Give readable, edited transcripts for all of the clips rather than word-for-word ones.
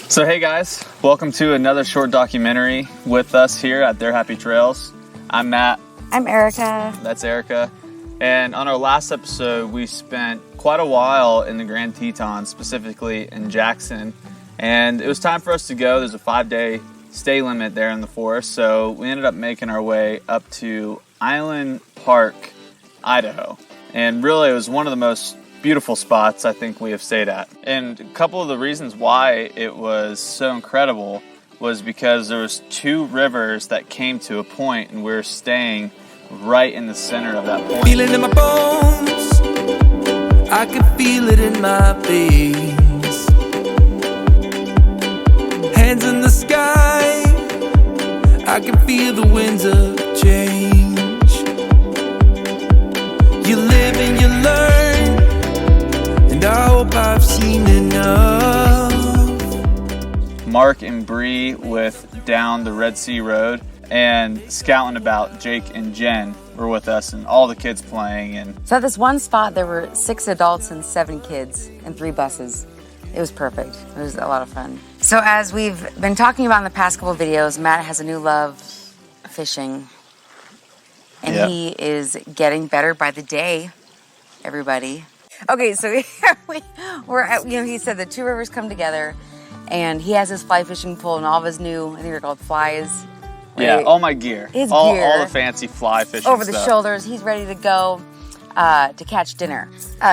So hey guys, welcome to another short documentary with us here at Their Happy Trails. I'm Matt. I'm Erika. That's Erika. And on our last episode, we spent quite a while in the Grand Tetons, specifically in Jackson. And it was time for us to go. There's a 5-day stay limit there in the forest. So we ended up making our way up to Island Park, Idaho. And really, it was one of the most beautiful spots I think we have stayed at. And a couple of the reasons why it was so incredible was because there was 2 rivers that came to a point, and we were staying right in the center of that point. Feel it in my bones, I can feel it in my veins. Hands in the sky, I can feel the winds of change. You live and you learn, and I hope I've seen enough. Mark and Bree with Down the Red Sea Road, and scouting about Jake and Jen were with us, and all the kids playing. And So at this one spot, there were 6 adults and 7 kids and 3 buses. It was perfect. It was a lot of fun. So as we've been talking about in the past couple of videos, Matt has a new love, fishing. And he is getting better by the day, everybody. Okay, so we're at, he said the 2 rivers come together, and he has his fly fishing pole and all of his new, I think they're called flies. yeah, all my gear. His all, gear. all the fancy fly fishing Over the stuff. shoulders. He's ready to go to catch dinner.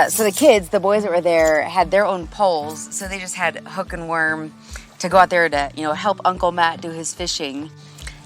So the kids, the boys that were there, had their own poles. So they just had hook and worm to go out there to, help Uncle Matt do his fishing.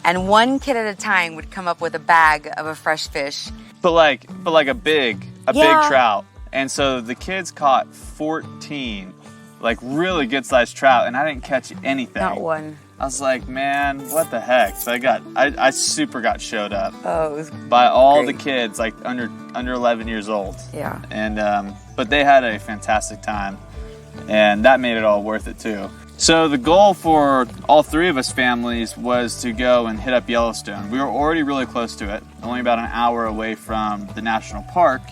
And one kid at a time would come up with a bag of a fresh fish. But like a big Yeah. trout. And so the kids caught 14, like really good sized trout, and I didn't catch anything. Not one. I was like, man, what the heck? So I super got showed up Oh, it was by all great. the kids, like under 11 years old. Yeah. And but they had a fantastic time, and that made it all worth it too. So the goal for all 3 of us families was to go and hit up Yellowstone. We were already really close to it, only about an hour away from the national park.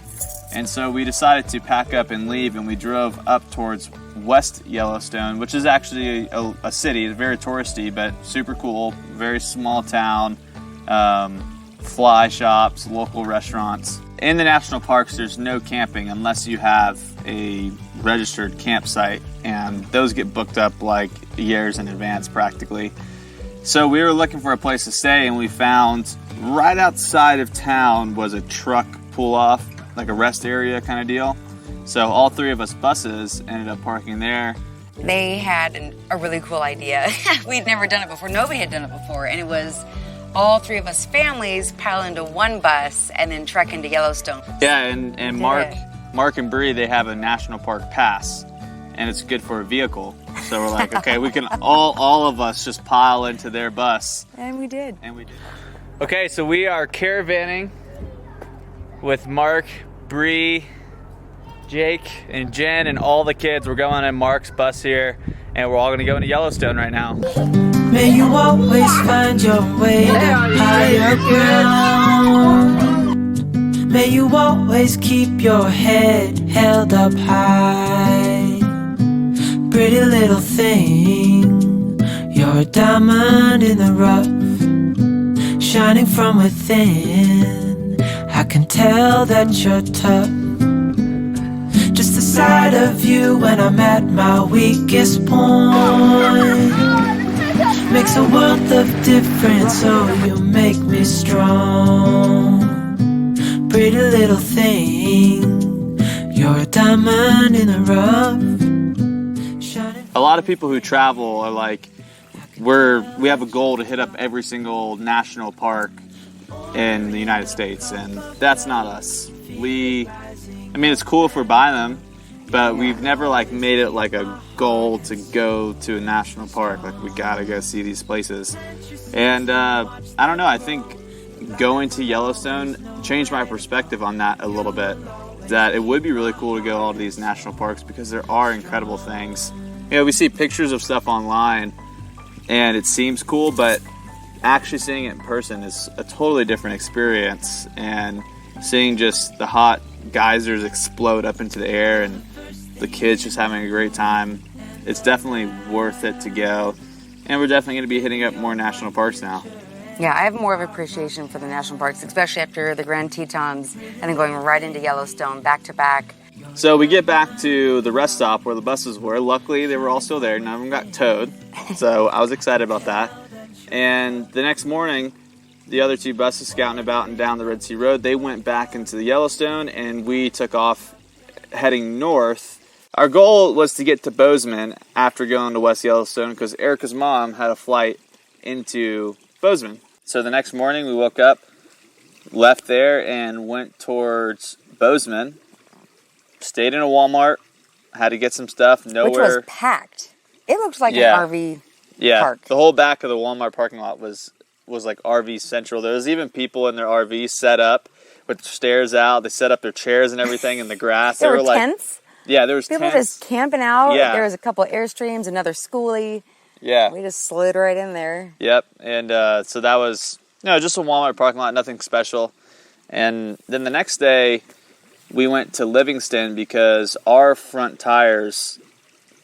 And so we decided to pack up and leave, and we drove up towards West Yellowstone, which is actually a city. It's very touristy, but super cool. Very small town, fly shops, local restaurants. In the national parks, there's no camping unless you have a registered campsite, and those get booked up like years in advance practically. So we were looking for a place to stay, and we found right outside of town was a truck pull-off, like a rest area kind of deal. So all 3 of us buses ended up parking there. They had a really cool idea. We'd never done it before. Nobody had done it before. And it was all 3 of us families pile into one bus and then trek into Yellowstone. Yeah, and Mark and Bree, they have a national park pass, and it's good for a vehicle. So we're like, okay, we can all of us just pile into their bus. And we did. Okay, so we are caravanning with Mark, Bree, Jake, and Jen, and all the kids. We're going in Mark's bus here, and we're all gonna go into Yellowstone right now. May you always find your way to higher ground. May you always keep your head held up high. Pretty little thing, you're a diamond in the rough, shining from within. I can tell that you're tough. Just the sight of you when I'm at my weakest point makes a world of difference, so you make me strong. Pretty little thing, you're a diamond in the rough. A lot of people who travel are like, we have a goal to hit up every single national park in the United States, and that's not us. It's cool if we're by them, but we've never made it like a goal to go to a national park. Like, we gotta go see these places. And I don't know, I think going to Yellowstone changed my perspective on that a little bit, that it would be really cool to go to all of these national parks because there are incredible things. We see pictures of stuff online and it seems cool, but actually seeing it in person is a totally different experience, and seeing just the hot geysers explode up into the air and the kids just having a great time. it's definitely worth it to go. And we're definitely going to be hitting up more national parks now. Yeah, I have more of appreciation for the national parks, especially after the Grand Tetons and then going right into Yellowstone back to back. So we get back to the rest stop where the buses were. Luckily, they were all still there. None of them got towed. So I was excited about that. And the next morning, the other two buses scouting about and down the Red Sea Road, they went back into the Yellowstone, and we took off heading north. Our goal was to get to Bozeman after going to West Yellowstone because Erika's mom had a flight into Bozeman. So the next morning we woke up, left there, and went towards Bozeman. Stayed in a Walmart, had to get some stuff. Nowhere. Which was packed. It looked like an RV park. The whole back of the Walmart parking lot was like RV central. There was even people in their RVs set up with stairs out. They set up their chairs and everything in the grass. There were tents. Yeah, there was people tents. Just camping out. Yeah. There was a couple of Airstreams, another skoolie. Yeah. We just slid right in there. Yep. And so that was, just a Walmart parking lot, nothing special. And then the next day, we went to Livingston because our front tires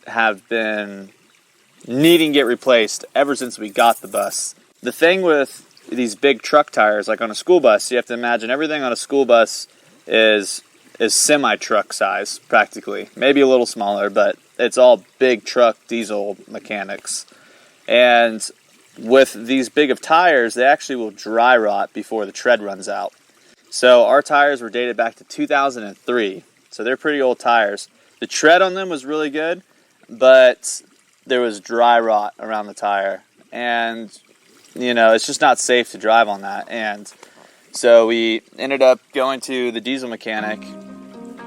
have been needing to get replaced ever since we got the bus. The thing with these big truck tires, like on a school bus, you have to imagine everything on a school bus is semi-truck size, practically. Maybe a little smaller, but it's all big truck diesel mechanics. And with these big of tires, they actually will dry rot before the tread runs out. So our tires were dated back to 2003, so they're pretty old tires. The tread on them was really good, but there was dry rot around the tire. And, it's just not safe to drive on that. And so we ended up going to the diesel mechanic.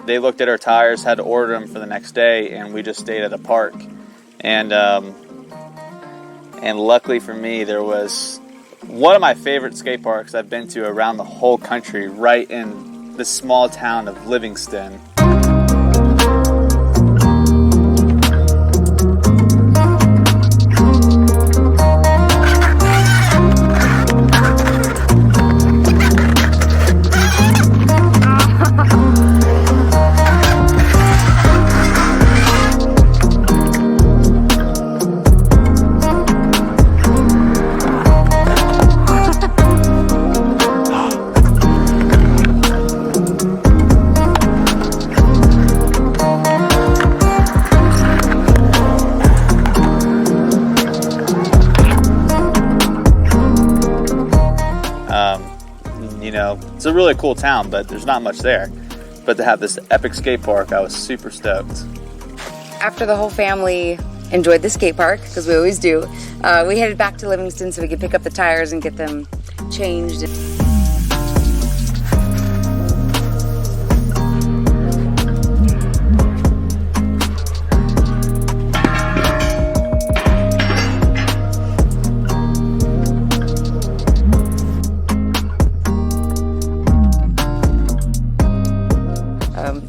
They looked at our tires, had to order them for the next day, and we just stayed at a park. And luckily for me, there was one of my favorite skate parks I've been to around the whole country, right in the small town of Livingston. It's a really cool town, but there's not much there. But to have this epic skate park, I was super stoked. After the whole family enjoyed the skate park, because we always do, we headed back to Livingston so we could pick up the tires and get them changed.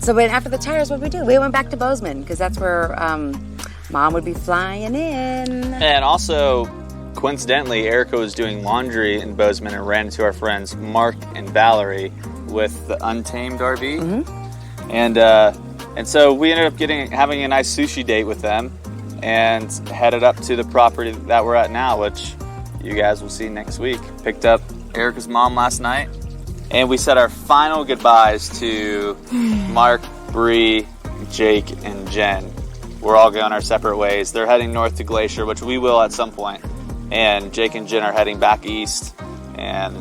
So after the tires, what did we do? We went back to Bozeman because that's where Mom would be flying in. And also, coincidentally, Erika was doing laundry in Bozeman and ran into our friends Mark and Valerie with the Untamed RV. Mm-hmm. And so we ended up having a nice sushi date with them and headed up to the property that we're at now, which you guys will see next week. Picked up Erika's mom last night. And we said our final goodbyes to Mark, Bree, Jake, and Jen. We're all going our separate ways. They're heading north to Glacier, which we will at some point. And Jake and Jen are heading back east. And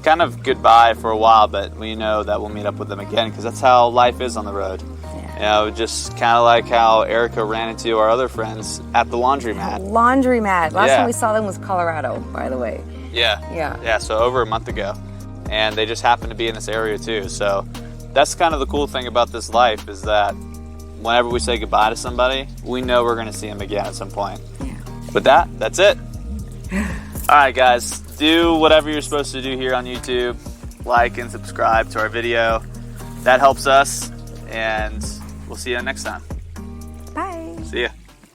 kind of goodbye for a while, but we know that we'll meet up with them again because that's how life is on the road. Yeah. Just kind of like how Erika ran into our other friends at the laundromat. Last time we saw them was Colorado, by the way. Yeah, so over a month ago. And they just happen to be in this area too. So that's kind of the cool thing about this life is that whenever we say goodbye to somebody, we know we're going to see them again at some point. Yeah. With that's it. All right, guys, do whatever you're supposed to do here on YouTube. Like and subscribe to our video. That helps us, and we'll see you next time. Bye. See ya.